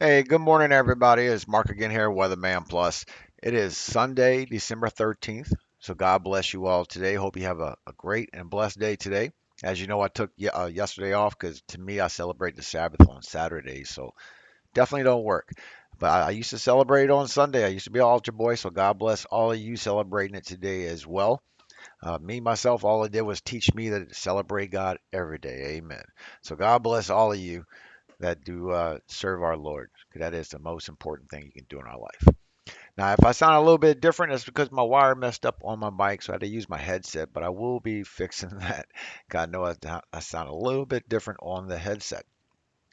Hey, good morning, everybody. It's Mark again here, Weatherman Plus. It is Sunday, December 13th. So God bless you all today. Hope you have a great and blessed day today. As you know, I took yesterday off because to me, I celebrate the Sabbath on Saturday. So definitely don't work. But I used to celebrate it on Sunday. I used to be an altar boy. So God bless all of you celebrating it today as well. Me, myself, all it did was teach me that to celebrate God every day. Amen. So God bless all of you that do serve our Lord. 'Cause that is the most important thing you can do in our life. Now, if I sound a little bit different, it's because my wire messed up on my mic, so I had to use my headset, but I will be fixing that. God knows I sound a little bit different on the headset.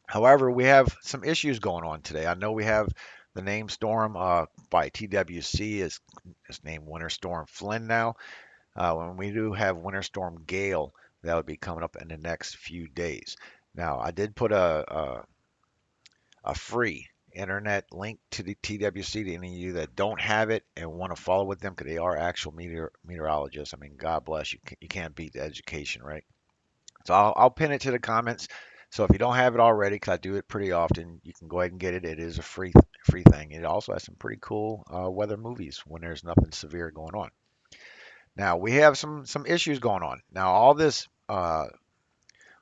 However, we have some issues going on today. I know we have the name storm by TWC is named Winter Storm Flynn now. When we do have Winter Storm Gale, that would be coming up in the next few days. Now, I did put a free internet link to the TWC to any of you that don't have it and want to follow with them because they are actual meteorologists. I mean, God bless you. You can't beat the education, right? So I'll pin it to the comments. So if you don't have it already, because I do it pretty often, you can go ahead and get it. It is a free thing. It also has some pretty cool weather movies when there's nothing severe going on. Now we have some issues going on. Now all this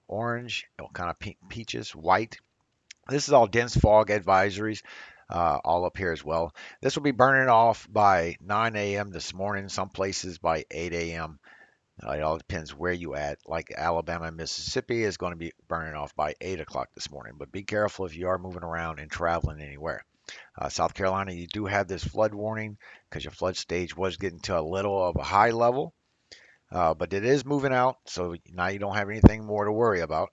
orange, kind of peaches, white. This is all dense fog advisories, all up here as well. This will be burning off by 9 a.m. this morning, some places by 8 a.m. It all depends where you at. Like Alabama and Mississippi is going to be burning off by 8 o'clock this morning. But be careful if you are moving around and traveling anywhere. South Carolina, you do have this flood warning because your flood stage was getting to a little of a high level, but it is moving out. So now you don't have anything more to worry about.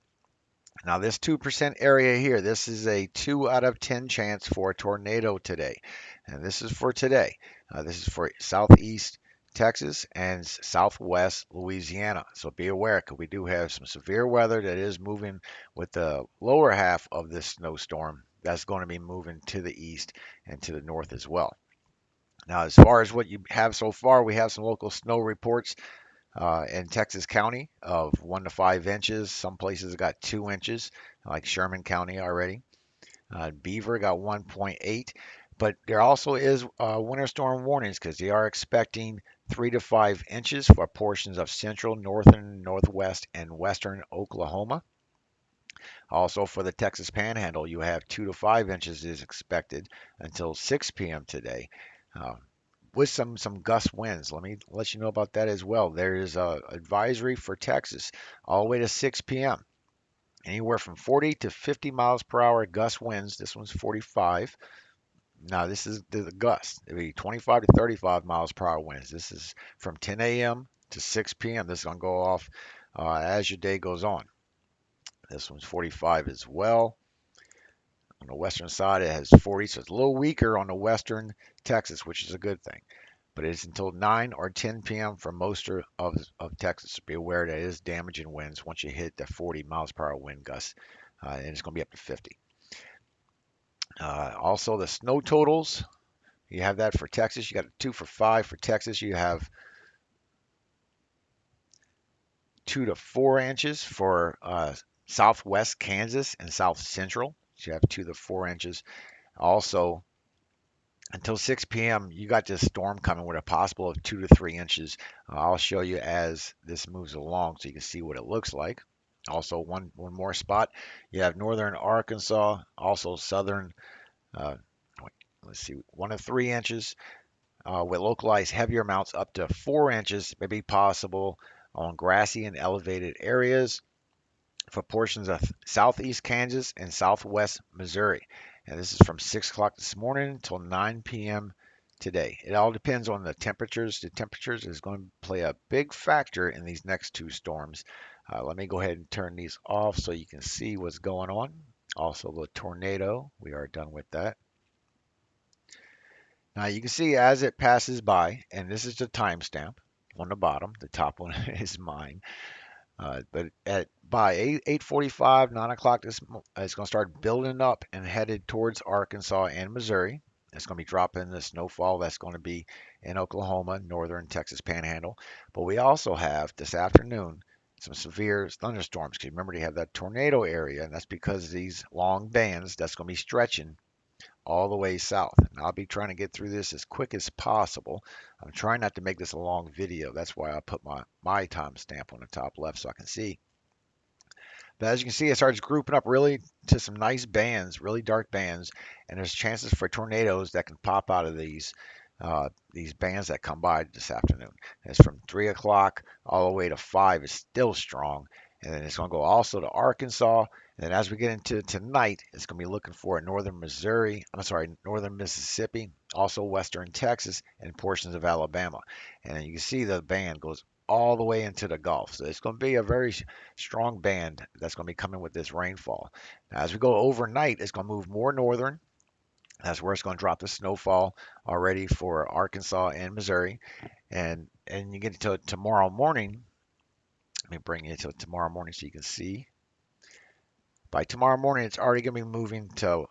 Now, this 2% area here, this is a 2 out of 10 chance for a tornado today. And this is for today. This is for southeast Texas and southwest Louisiana. So be aware because we do have some severe weather that is moving with the lower half of this snowstorm. That's going to be moving to the east and to the north as well. Now, as far as what you have so far, we have some local snow reports in Texas County of 1 to 5 inches. Some places got 2 inches, like Sherman County already. Beaver got 1.8, but there also is winter storm warnings because they are expecting 3 to 5 inches for portions of central, northern, northwest, and western Oklahoma. Also for the Texas Panhandle, you have 2 to 5 inches is expected until 6 p.m. today. Uh, with some gust winds. Let me let you know about that as well. There is a advisory for Texas all the way to 6 p.m. Anywhere from 40 to 50 miles per hour gust winds. This one's 45. Now this is the gust. It'll be 25 to 35 miles per hour winds. This is from 10 a.m. to 6 p.m. This is gonna go off as your day goes on. This one's 45 as well. On the western side, it has 40, so it's a little weaker on the western Texas, which is a good thing. But it's until 9 or 10 p.m. for most of Texas. Be aware that it is damaging winds once you hit the 40 miles per hour wind gusts, and it's going to be up to 50. Also, the snow totals, you have that for Texas. You got a 2 for 5 for Texas. You have 2 to 4 inches for southwest Kansas and south central. So you have 2 to 4 inches. Also, until 6 p.m., you got this storm coming with a possible of 2 to 3 inches. I'll show you as this moves along so you can see what it looks like. Also, one more spot. You have northern Arkansas, also southern, uh, let's see, 1 to 3 inches with localized heavier amounts up to 4 inches may be possible on grassy and elevated areas for portions of southeast Kansas and southwest Missouri. And this is from 6 o'clock this morning until 9 p.m. today. It all depends on the temperatures. The temperatures is going to play a big factor in these next two storms. Let me go ahead and turn these off so you can see what's going on. Also, the tornado, we are done with that. Now you can see as it passes by, and this is the timestamp on the bottom. The top one is mine. But at by 8:45, 9 o'clock, it's going to start building up and headed towards Arkansas and Missouri. It's going to be dropping the snowfall that's going to be in Oklahoma, northern Texas Panhandle. But we also have this afternoon some severe thunderstorms. Because remember, they have that tornado area, and that's because these long bands that's going to be stretching. all the way south. And I'll be trying to get through this as quick as possible. I'm trying not to make this a long video. That's why I put my timestamp on the top left so I can see. But as you can see, it starts grouping up really to some nice bands, really dark bands, and there's chances for tornadoes that can pop out of these bands that come by this afternoon. And it's from 3 o'clock all the way to 5 is still strong, and then it's going to go also to Arkansas. And then as we get into tonight, it's going to be looking for northern Missouri, I'm sorry, northern Mississippi, also western Texas, and portions of Alabama. And then you can see the band goes all the way into the Gulf. So it's going to be a very strong band that's going to be coming with this rainfall. Now, as we go overnight, it's going to move more northern. That's where it's going to drop the snowfall already for Arkansas and Missouri. And you get to tomorrow morning. Let me bring you to tomorrow morning so you can see. By tomorrow morning, it's already going to be moving to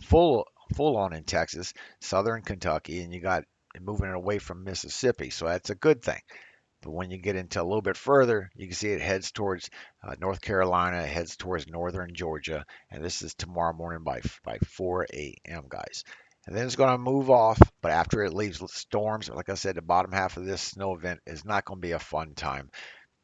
full on in Texas, southern Kentucky, and you got it moving it away from Mississippi. So that's a good thing. But when you get into a little bit further, you can see it heads towards North Carolina, it heads towards northern Georgia, and this is tomorrow morning by 4 a.m., guys. And then it's going to move off, but after it leaves storms, like I said, the bottom half of this snow event is not going to be a fun time.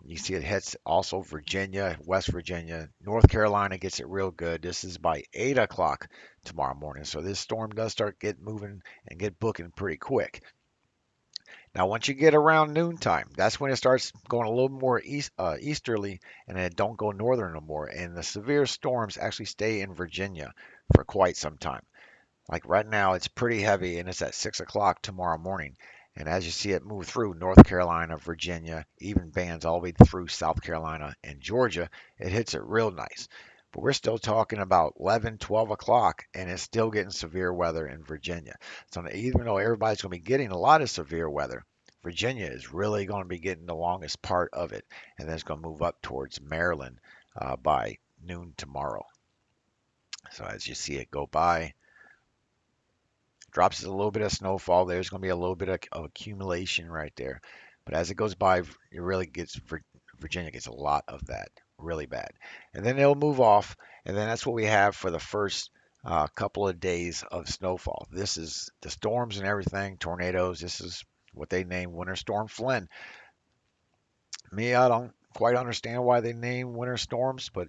You see it hits also Virginia, West Virginia, North Carolina gets it real good. This is by 8 o'clock tomorrow morning. So this storm does start get moving and get booking pretty quick. Now, once you get around noontime, that's when it starts going a little more easterly, and then it don't go northern no more. And the severe storms actually stay in Virginia for quite some time. Like right now, it's pretty heavy, and it's at 6 o'clock tomorrow morning. And as you see it move through North Carolina, Virginia, even bands all the way through South Carolina and Georgia, it hits it real nice. But we're still talking about 11, 12 o'clock, and it's still getting severe weather in Virginia. So even though everybody's going to be getting a lot of severe weather, Virginia is really going to be getting the longest part of it, and then it's going to move up towards Maryland by noon tomorrow. So as you see it go by, drops a little bit of snowfall. There's going to be a little bit of accumulation right there. But as it goes by, it really gets Virginia gets a lot of that, really bad. And then it'll move off, and then that's what we have for the first couple of days of snowfall. This is the storms and everything, tornadoes. This is what they name Winter Storm Flynn. Me, I don't quite understand why they name winter storms, but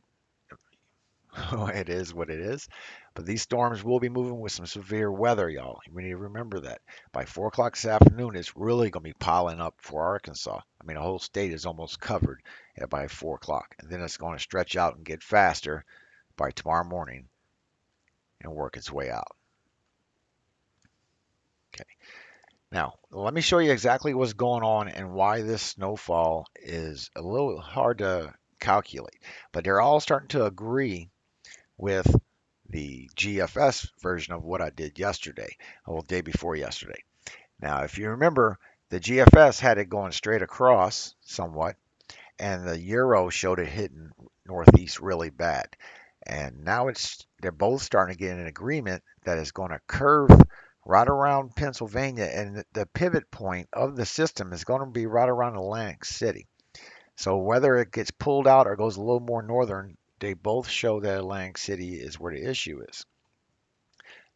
it is what it is. But these storms will be moving with some severe weather, y'all. We need to remember that. By 4 o'clock this afternoon, it's really going to be piling up for Arkansas. I mean, the whole state is almost covered by 4 o'clock. And then it's going to stretch out and get faster by tomorrow morning and work its way out. Okay. Now, let me show you exactly what's going on and why this snowfall is a little hard to calculate. But they're all starting to agree with the GFS version of what I did yesterday, or the day before yesterday. Now, if you remember, the GFS had it going straight across somewhat, and the Euro showed it hitting northeast really bad. And now they're both starting to get an agreement that it's going to curve right around Pennsylvania, and the pivot point of the system is going to be right around Atlantic City. So whether it gets pulled out or goes a little more northern, they both show that Atlantic City is where the issue is.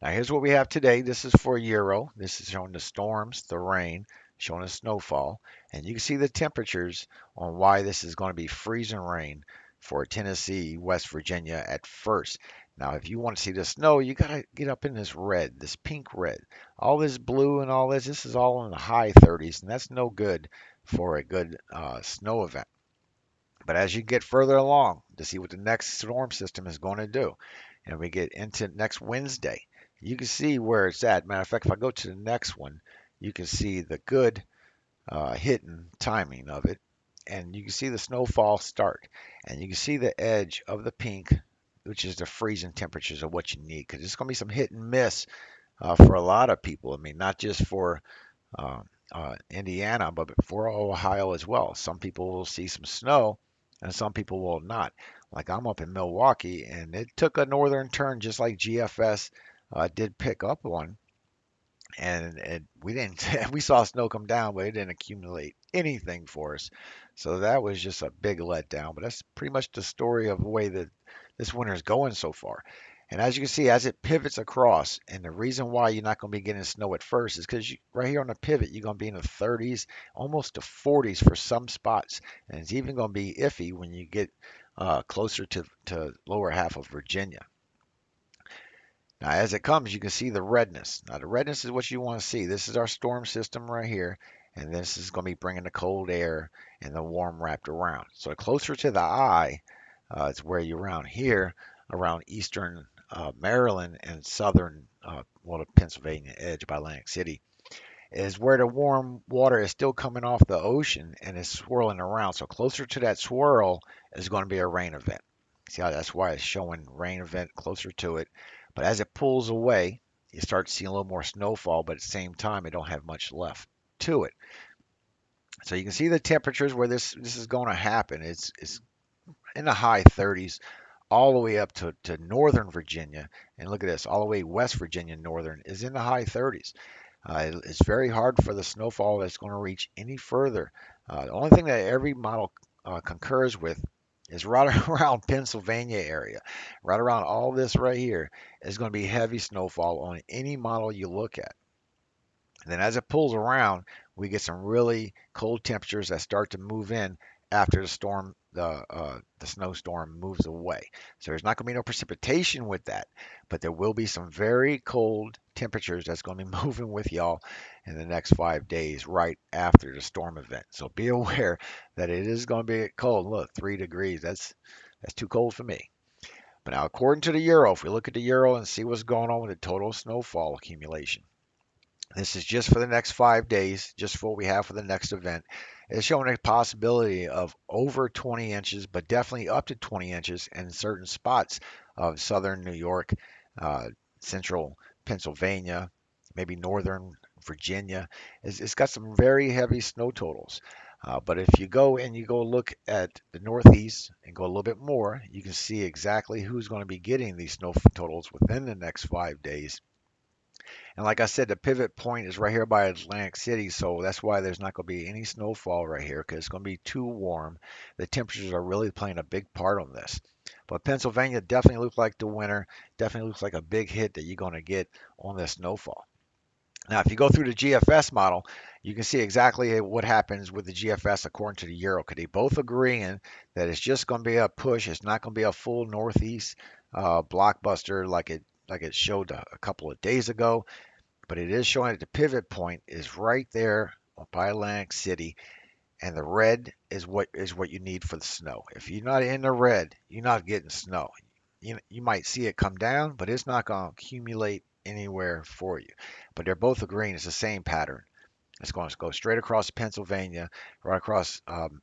Now here's what we have today. This is for Euro. This is showing the storms, the rain, showing the snowfall. And you can see the temperatures on why this is going to be freezing rain for Tennessee, West Virginia at first. Now, if you want to see the snow, you got to get up in this red, this pink red. All this blue and all this is all in the high 30s, and that's no good for a good snow event. But as you get further along to see what the next storm system is going to do, and we get into next Wednesday, you can see where it's at. Matter of fact, if I go to the next one, you can see the good hitting timing of it, and you can see the snowfall start, and you can see the edge of the pink, which is the freezing temperatures of what you need, because it's going to be some hit and miss for a lot of people. I mean, not just for uh, Indiana, but for Ohio as well. Some people will see some snow, and some people will not. Like I'm up in Milwaukee, and it took a northern turn just like GFS did pick up one, and we didn't we saw snow come down, but it didn't accumulate anything for us. So that was just a big letdown. But that's pretty much the story of the way that this winter is going so far. And as you can see, as it pivots across, and the reason why you're not going to be getting snow at first is because right here on the pivot, you're going to be in the 30s, almost to 40s for some spots. And it's even going to be iffy when you get closer to lower half of Virginia. Now, as it comes, you can see the redness. Now, the redness is what you want to see. This is our storm system right here, and this is going to be bringing the cold air and the warm wrapped around. So closer to the eye, it's where you're around here, around eastern Maryland and southern, well, the Pennsylvania edge by Atlantic City, is where the warm water is still coming off the ocean and is swirling around. So closer to that swirl is going to be a rain event. See how that's why it's showing rain event closer to it. But as it pulls away, you start seeing a little more snowfall, but at the same time, it don't have much left to it. So you can see the temperatures where this is going to happen. It's in the high 30s all the way up to northern Virginia. And look at this, all the way West Virginia northern is in the high 30s. It's very hard for the snowfall that's going to reach any further. The only thing that every model concurs with is right around Pennsylvania area, right around all this right here is going to be heavy snowfall on any model you look at. And then as it pulls around, we get some really cold temperatures that start to move in after the snowstorm moves away. So there's not going to be no precipitation with that, but there will be some very cold temperatures that's going to be moving with y'all in the next 5 days right after the storm event. So be aware that it is going to be cold. Look, 3 degrees. That's too cold for me. But now, according to the Euro, if we look at the Euro and see what's going on with the total snowfall accumulation, this is just for the next 5 days, just for what we have for the next event. It's showing a possibility of over 20 inches, but definitely up to 20 inches in certain spots of southern New York, uh, central Pennsylvania, maybe northern Virginia. It's got some very heavy snow totals. But if you go and you go look at the Northeast and go a little bit more, you can see exactly who's going to be getting these snow totals within the next 5 days. And like I said, the pivot point is right here by Atlantic City, so that's why there's not going to be any snowfall right here because it's going to be too warm. The temperatures are really playing a big part on this. But Pennsylvania definitely looks like the winner, definitely looks like a big hit that you're going to get on this snowfall. Now, if you go through the GFS model, you can see exactly what happens with the GFS according to the Euro, because they both agreeing that it's just going to be a push. It's not going to be a full northeast blockbuster like it showed a couple of days ago, but it is showing that the pivot point is right there by Atlantic City, and the red is what you need for the snow. If you're not in the red, you're not getting snow. You might see it come down, but it's not going to accumulate anywhere for you. But they're both agreeing it's the same pattern. It's going to go straight across Pennsylvania, right across. It's going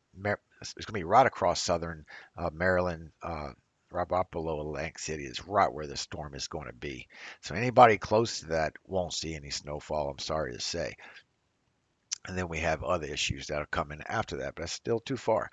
to be right across southern Maryland, right up below Atlantic City is right where the storm is going to be. So anybody close to that won't see any snowfall. I'm sorry to say. And then we have other issues that are coming after that, but that's still too far.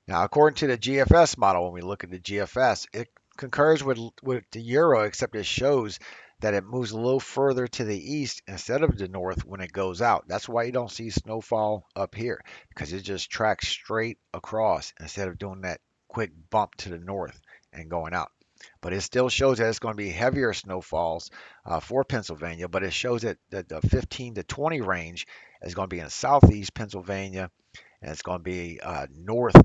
Now, according to the GFS model, when we look at the GFS, it concurs with the Euro, except it shows that it moves a little further to the east instead of the north when it goes out. That's why you don't see snowfall up here, because it just tracks straight across instead of doing that quick bump to the north and going out. But it still shows that it's going to be heavier snowfalls for Pennsylvania, but it shows that the 15 to 20 range is going to be in southeast Pennsylvania, and it's going to be North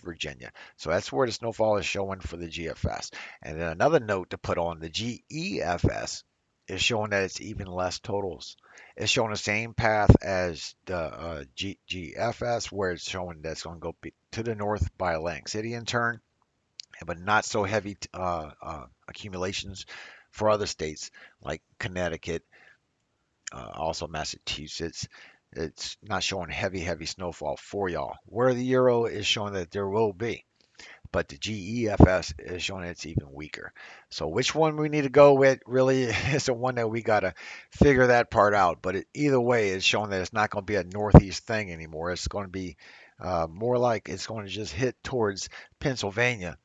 Virginia. So that's where the snowfall is showing for the GFS. And then another note to put on the GEFS is showing that it's even less totals. It's showing the same path as the GFS, where it's showing that it's going to go to the north by Atlantic City in turn, but not so heavy accumulations for other states like Connecticut, also Massachusetts. It's not showing heavy snowfall for y'all. Where the Euro is showing that there will be, but the GEFS is showing it's even weaker. So which one we need to go with really is the one that we got to figure that part out. But either way, it's showing that it's not going to be a northeast thing anymore. It's going to be more like it's going to just hit towards Pennsylvania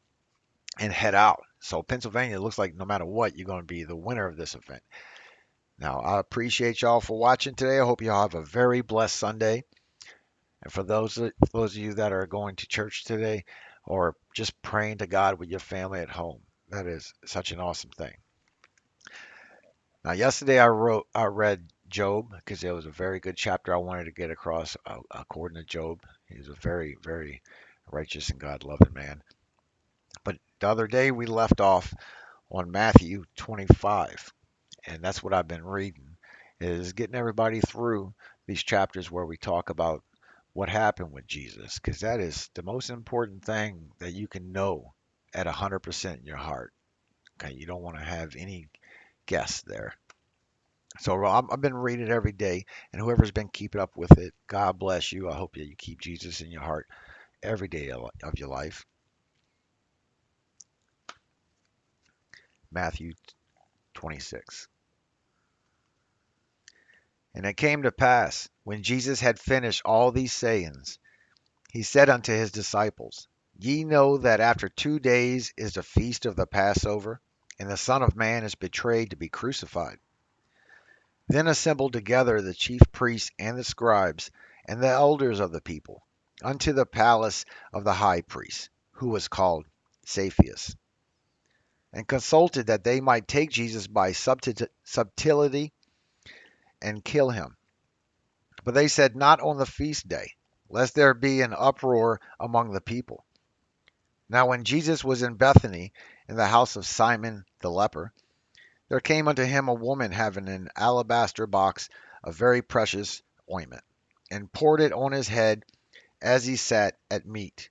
and head out. So Pennsylvania looks like no matter what, you're going to be the winner of this event. Now, I appreciate y'all for watching today. I hope y'all have a very blessed Sunday. And for those of you that are going to church today or just praying to God with your family at home, That is such an awesome thing. Now, yesterday I read Job because it was a very good chapter I wanted to get across according to Job. He's a very, very righteous and God-loving man. But the other day we left off on Matthew 25, and that's what I've been reading, is getting everybody through these chapters where we talk about what happened with Jesus, because that is the most important thing that you can know at 100% in your heart. Okay, you don't want to have any guess there. So I've been reading it every day, and whoever's been keeping up with it, God bless you. I hope that you keep Jesus in your heart every day of your life. Matthew 26. And it came to pass, when Jesus had finished all these sayings, he said unto his disciples, Ye know that after 2 days is the feast of the Passover, and the Son of Man is betrayed to be crucified. Then assembled together the chief priests and the scribes and the elders of the people unto the palace of the high priest, who was called Saphias, and consulted that they might take Jesus by subtlety and kill him. But they said, Not on the feast day, lest there be an uproar among the people. Now when Jesus was in Bethany, in the house of Simon the leper, there came unto him a woman having an alabaster box of very precious ointment, and poured it on his head as he sat at meat.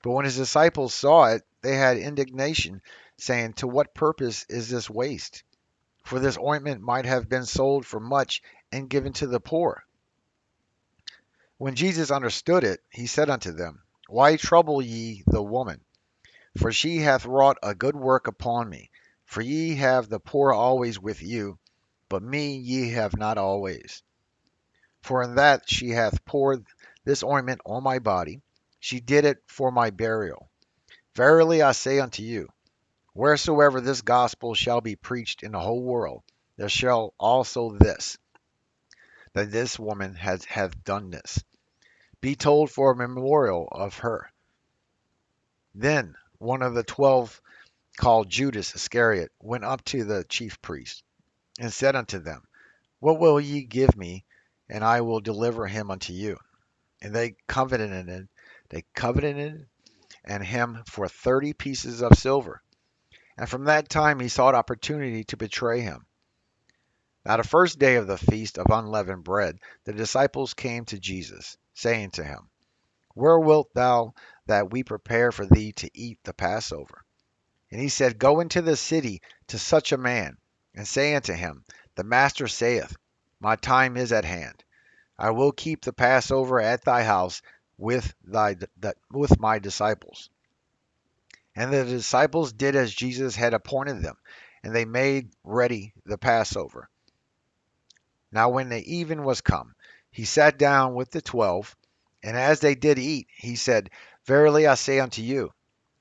But when his disciples saw it, they had indignation, saying, To what purpose is this waste? For this ointment might have been sold for much and given to the poor. When Jesus understood it, he said unto them, Why trouble ye the woman? For she hath wrought a good work upon me. For ye have the poor always with you, but me ye have not always. For in that she hath poured this ointment on my body, she did it for my burial. Verily I say unto you, wheresoever this gospel shall be preached in the whole world, there shall also this, that this woman hath done this, be told for a memorial of her. Then one of the 12, called Judas Iscariot, went up to the chief priests, and said unto them, What will ye give me, and I will deliver him unto you? And they coveted and him for 30 pieces of silver. And from that time he sought opportunity to betray him. Now the first day of the feast of unleavened bread, the disciples came to Jesus, saying to him, Where wilt thou that we prepare for thee to eat the Passover? And he said, Go into the city to such a man, and say unto him, The master saith, My time is at hand. I will keep the Passover at thy house with my disciples. And the disciples did as Jesus had appointed them, and they made ready the Passover. Now when the even was come, he sat down with the 12, and as they did eat, he said, Verily I say unto you,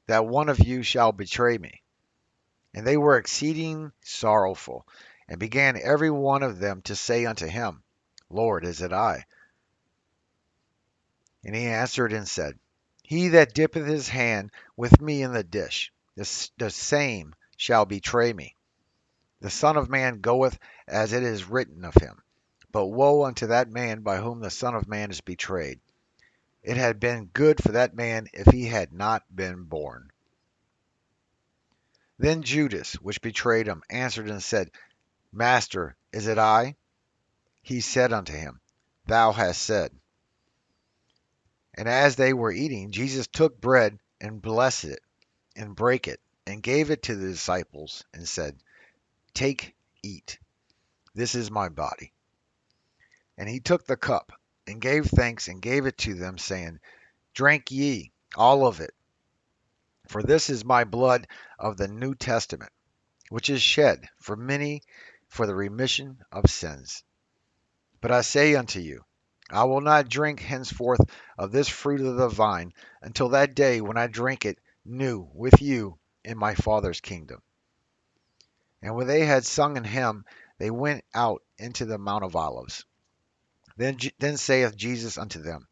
that one of you shall betray me. And they were exceeding sorrowful, and began every one of them to say unto him, Lord, is it I? And he answered and said, He that dippeth his hand with me in the dish, the same shall betray me. The Son of Man goeth as it is written of him. But woe unto that man by whom the Son of Man is betrayed. It had been good for that man if he had not been born. Then Judas, which betrayed him, answered and said, Master, is it I? He said unto him, Thou hast said. And as they were eating, Jesus took bread and blessed it, and brake it, and gave it to the disciples, and said, Take, eat. This is my body. And he took the cup, and gave thanks, and gave it to them, saying, Drink ye all of it, for this is my blood of the New Testament, which is shed for many for the remission of sins. But I say unto you, I will not drink henceforth of this fruit of the vine until that day when I drink it new with you in my Father's kingdom. And when they had sung an hymn, they went out into the Mount of Olives. Then saith Jesus unto them,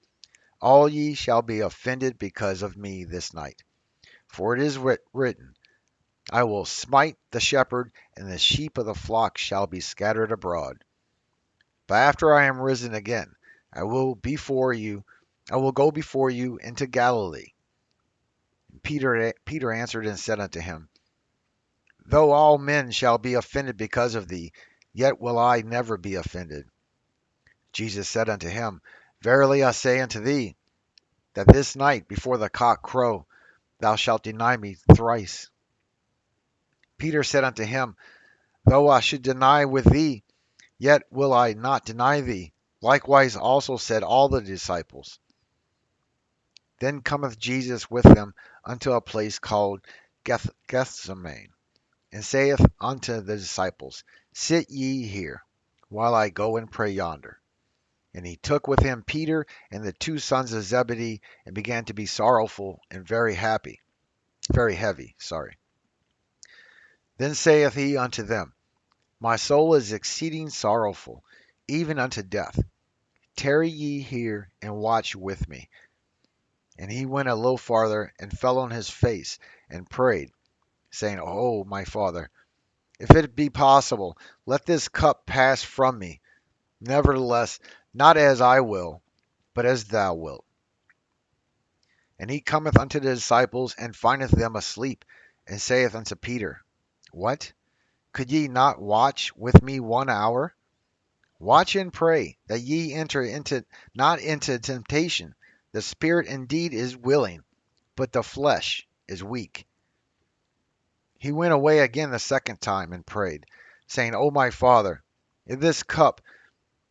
All ye shall be offended because of me this night. For it is written, I will smite the shepherd, and the sheep of the flock shall be scattered abroad. But after I am risen again, I will before you, I will go before you into Galilee. Peter answered and said unto him, Though all men shall be offended because of thee, yet will I never be offended. Jesus said unto him, Verily I say unto thee, that this night before the cock crow, thou shalt deny me thrice. Peter said unto him, Though I should deny with thee, yet will I not deny thee. Likewise also said all the disciples. Then cometh Jesus with them unto a place called Gethsemane, and saith unto the disciples, Sit ye here, while I go and pray yonder. And he took with him Peter and the two sons of Zebedee, and began to be sorrowful and very heavy. Then saith he unto them, My soul is exceeding sorrowful, even unto death. Tarry ye here and watch with me. And he went a little farther and fell on his face and prayed, saying, Oh, my Father, if it be possible, let this cup pass from me. Nevertheless, not as I will, but as thou wilt. And he cometh unto the disciples, and findeth them asleep, and saith unto Peter, What? Could ye not watch with me 1 hour? Watch and pray, that ye enter not into temptation. The spirit indeed is willing, but the flesh is weak. He went away again the second time, and prayed, saying, O my Father, if this cup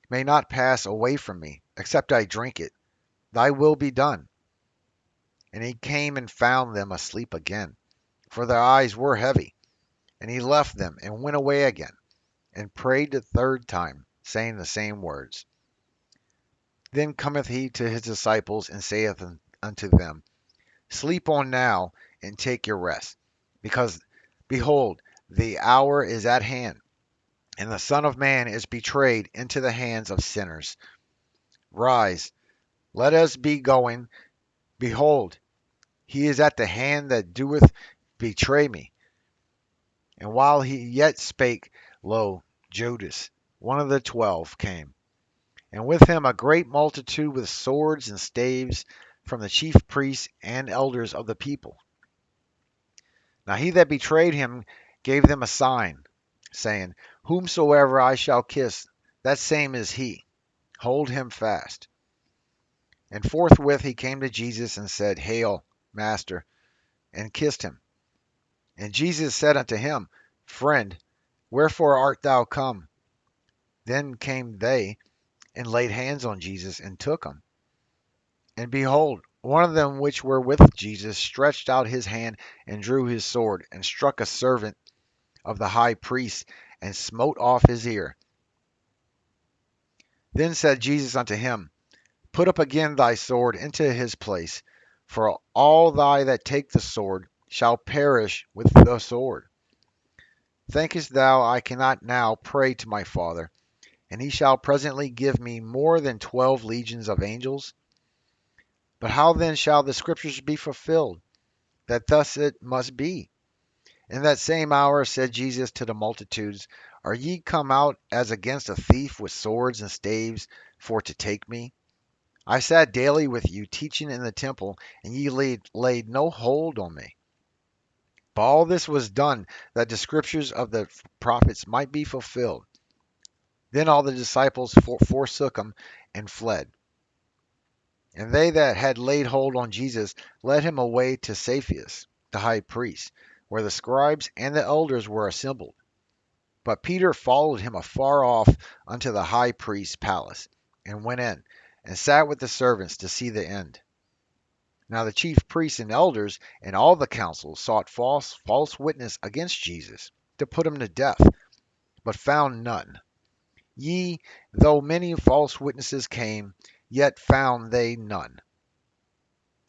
may not pass away from me, except I drink it, thy will be done. And he came and found them asleep again, for their eyes were heavy. And he left them, and went away again, and prayed the third time, saying the same words. Then cometh he to his disciples, and saith unto them, Sleep on now, and take your rest, because, behold, the hour is at hand, and the Son of Man is betrayed into the hands of sinners. Rise, let us be going. Behold, he is at the hand that doeth betray me. And while he yet spake, lo, Judas, one of the 12, came, and with him a great multitude with swords and staves from the chief priests and elders of the people. Now he that betrayed him gave them a sign, saying, Whomsoever I shall kiss, that same is he. Hold him fast. And forthwith he came to Jesus and said, Hail, Master, and kissed him. And Jesus said unto him, Friend, wherefore art thou come? Then came they and laid hands on Jesus and took him. And behold, one of them which were with Jesus stretched out his hand and drew his sword and struck a servant of the high priest and smote off his ear. Then said Jesus unto him, Put up again thy sword into his place, for all thy that take the sword shall perish with the sword. Thinkest thou I cannot now pray to my Father, and he shall presently give me more than 12 legions of angels? But how then shall the scriptures be fulfilled, that thus it must be? In that same hour said Jesus to the multitudes, Are ye come out as against a thief with swords and staves for to take me? I sat daily with you teaching in the temple, and ye laid no hold on me. But all this was done, that the scriptures of the prophets might be fulfilled. Then all the disciples forsook him and fled. And they that had laid hold on Jesus led him away to Cephas, the high priest, where the scribes and the elders were assembled. But Peter followed him afar off unto the high priest's palace, and went in, and sat with the servants to see the end. Now the chief priests and elders and all the council sought false witness against Jesus, to put him to death, but found none. Ye, though many false witnesses came, yet found they none.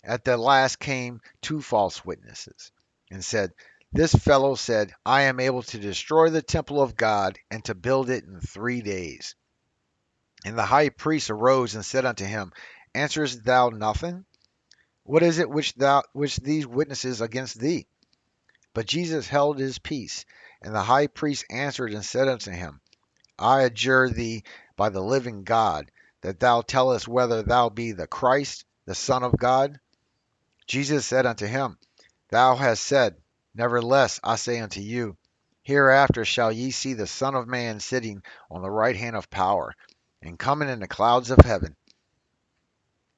At the last came 2 false witnesses, and said, This fellow said, I am able to destroy the temple of God, and to build it in 3 days. And the high priest arose and said unto him, Answerest thou nothing? What is it which these witnesses against thee? But Jesus held his peace. And the high priest answered and said unto him, I adjure thee by the living God, that thou tell us whether thou be the Christ, the Son of God. Jesus said unto him, Thou hast said. Nevertheless, I say unto you, hereafter shall ye see the Son of Man sitting on the right hand of power, and coming in the clouds of heaven.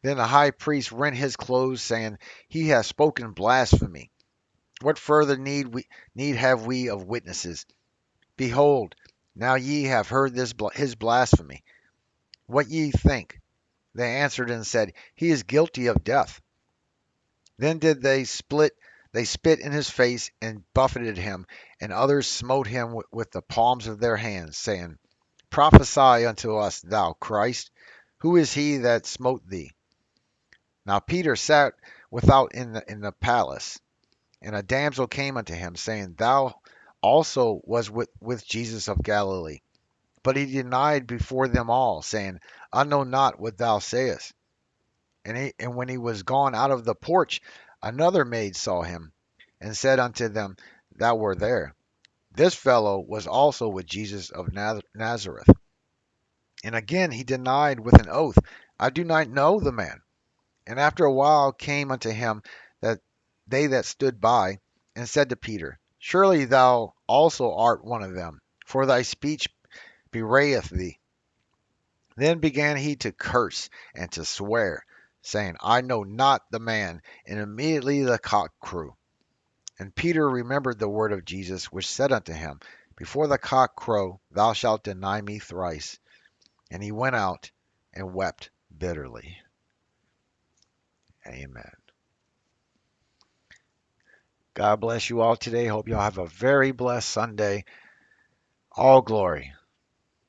Then the high priest rent his clothes, saying, He hath spoken blasphemy. What further need have we of witnesses? Behold, now ye have heard his blasphemy. What ye think? They answered and said, He is guilty of death. Then did they spit in his face and buffeted him, and others smote him with the palms of their hands, saying, Prophesy unto us, thou Christ. Who is he that smote thee? Now Peter sat without in the palace, and a damsel came unto him, saying, Thou also was with Jesus of Galilee. But he denied before them all, saying, I know not what thou sayest. And when he was gone out of the porch, another maid saw him, and said unto them that were there, This fellow was also with Jesus of Nazareth. And again he denied with an oath, I do not know the man. And after a while came unto him that they that stood by, and said to Peter, Surely thou also art one of them, for thy speech bewrayeth thee. Then began he to curse and to swear, saying, I know not the man. And immediately the cock crew. And Peter remembered the word of Jesus, which said unto him, Before the cock crow, thou shalt deny me thrice. And he went out and wept bitterly. Amen. God bless you all today. Hope y'all have a very blessed Sunday. All glory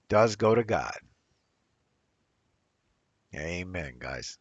does go to God. Amen, guys.